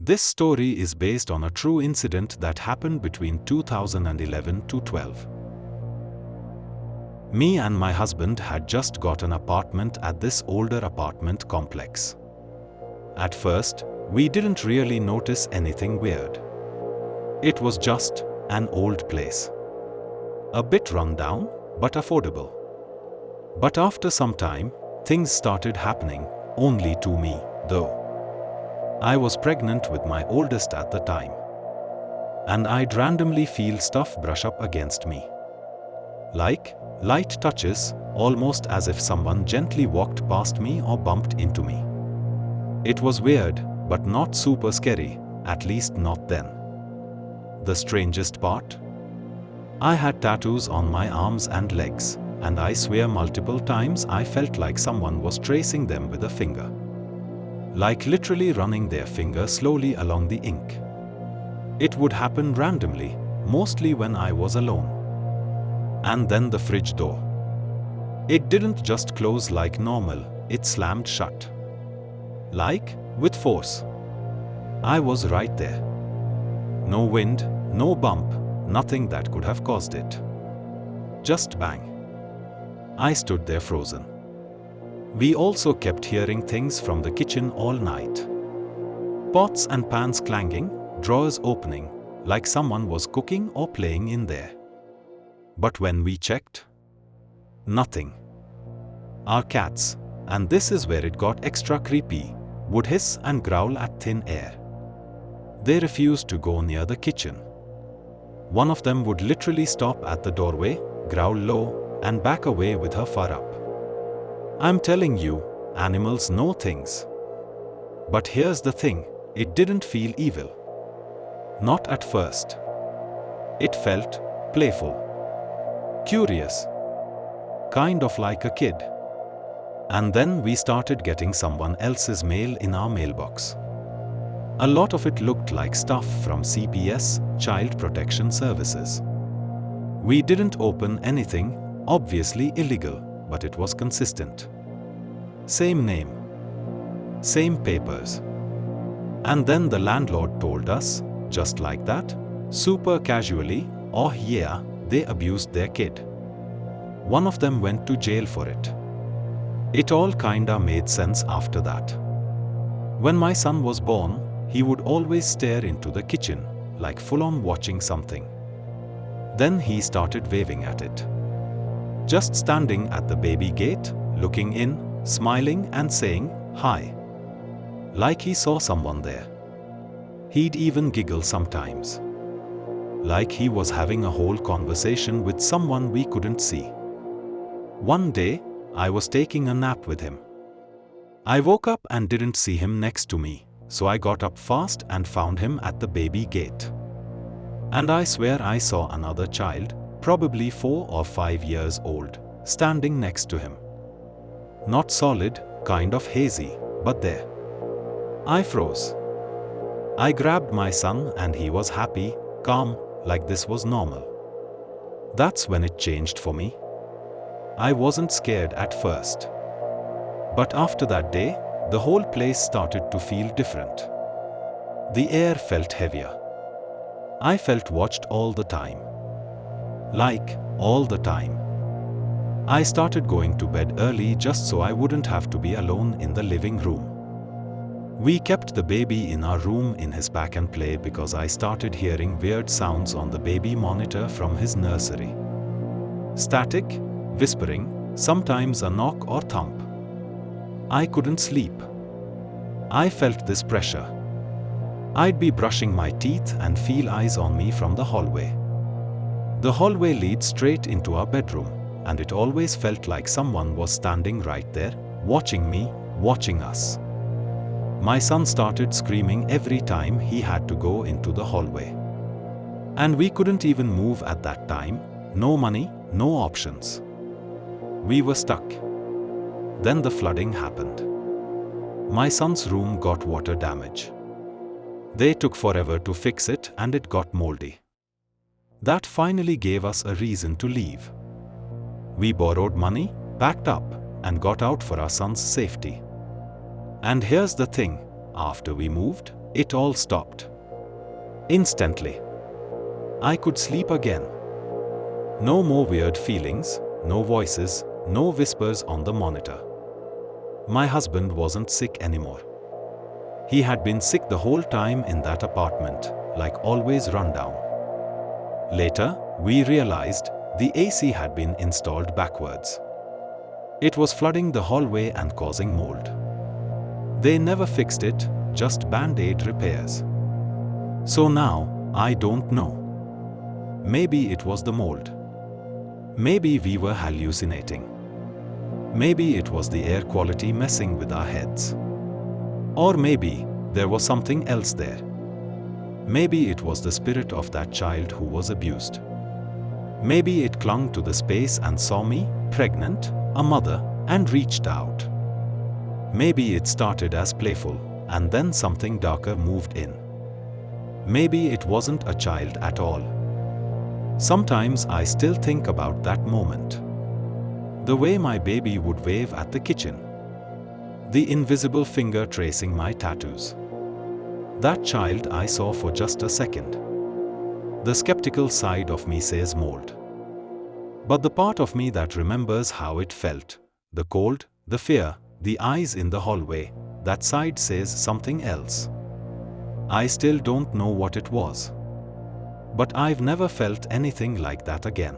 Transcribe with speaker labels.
Speaker 1: This story is based on a true incident that happened between 2011 to 12. Me and my husband had just got an apartment at this older apartment complex. At first, we didn't really notice anything weird. It was just an old place. A bit run down, but affordable. But after some time, things started happening, only to me, though. I was pregnant with my oldest at the time. And I'd randomly feel stuff brush up against me. Like light touches, almost as if someone gently walked past me or bumped into me. It was weird, but not super scary, at least not then. The strangest part? I had tattoos on my arms and legs, and I swear multiple times I felt like someone was tracing them with a finger. Like literally running their finger slowly along the ink. It would happen randomly, mostly when I was alone. And then the fridge door. It didn't just close like normal, it slammed shut. Like, with force. I was right there. No wind, no bump, nothing that could have caused it. Just bang. I stood there frozen. We also kept hearing things from the kitchen all night. Pots and pans clanging, drawers opening, like someone was cooking or playing in there. But when we checked, nothing. Our cats, and this is where it got extra creepy, would hiss and growl at thin air. They refused to go near the kitchen. One of them would literally stop at the doorway, growl low, and back away with her fur up. I'm telling you, animals know things. But here's the thing, it didn't feel evil. Not at first. It felt playful. Curious. Kind of like a kid. And then we started getting someone else's mail in our mailbox. A lot of it looked like stuff from CPS, Child Protection Services. We didn't open anything, obviously illegal, but it was consistent. Same name. Same papers. And then the landlord told us, just like that, super casually, oh yeah, they abused their kid. One of them went to jail for it. It all kinda made sense after that. When my son was born, he would always stare into the kitchen, like full-on watching something. Then he started waving at it. Just standing at the baby gate, looking in, smiling and saying, hi. Like he saw someone there. He'd even giggle sometimes. Like he was having a whole conversation with someone we couldn't see. One day, I was taking a nap with him. I woke up and didn't see him next to me, so I got up fast and found him at the baby gate. And I swear I saw another child, probably 4 or 5 years old, standing next to him. Not solid, kind of hazy, but there. I froze. I grabbed my son and he was happy, calm, like this was normal. That's when it changed for me. I wasn't scared at first. But after that day, the whole place started to feel different. The air felt heavier. I felt watched all the time. Like, all the time. I started going to bed early just so I wouldn't have to be alone in the living room. We kept the baby in our room in his pack and play because I started hearing weird sounds on the baby monitor from his nursery. Static, whispering, sometimes a knock or thump. I couldn't sleep. I felt this pressure. I'd be brushing my teeth and feel eyes on me from the hallway. The hallway leads straight into our bedroom, and it always felt like someone was standing right there, watching me, watching us. My son started screaming every time he had to go into the hallway. And we couldn't even move at that time, no money, no options. We were stuck. Then the flooding happened. My son's room got water damage. They took forever to fix it and it got moldy. That finally gave us a reason to leave. We borrowed money, packed up, and got out for our son's safety. And here's the thing, after we moved, it all stopped. Instantly. I could sleep again. No more weird feelings, no voices, no whispers on the monitor. My husband wasn't sick anymore. He had been sick the whole time in that apartment, like always run down. Later, we realized the AC had been installed backwards. It was flooding the hallway and causing mold. They never fixed it, just band-aid repairs. So now, I don't know. Maybe it was the mold. Maybe we were hallucinating. Maybe it was the air quality messing with our heads. Or maybe there was something else there. Maybe it was the spirit of that child who was abused. Maybe it clung to the space and saw me, pregnant, a mother, and reached out. Maybe it started as playful, and then something darker moved in. Maybe it wasn't a child at all. Sometimes I still think about that moment. The way my baby would wave at the kitchen. The invisible finger tracing my tattoos. That child I saw for just a second. The skeptical side of me says mold. But the part of me that remembers how it felt, the cold, the fear, the eyes in the hallway, that side says something else. I still don't know what it was. But I've never felt anything like that again.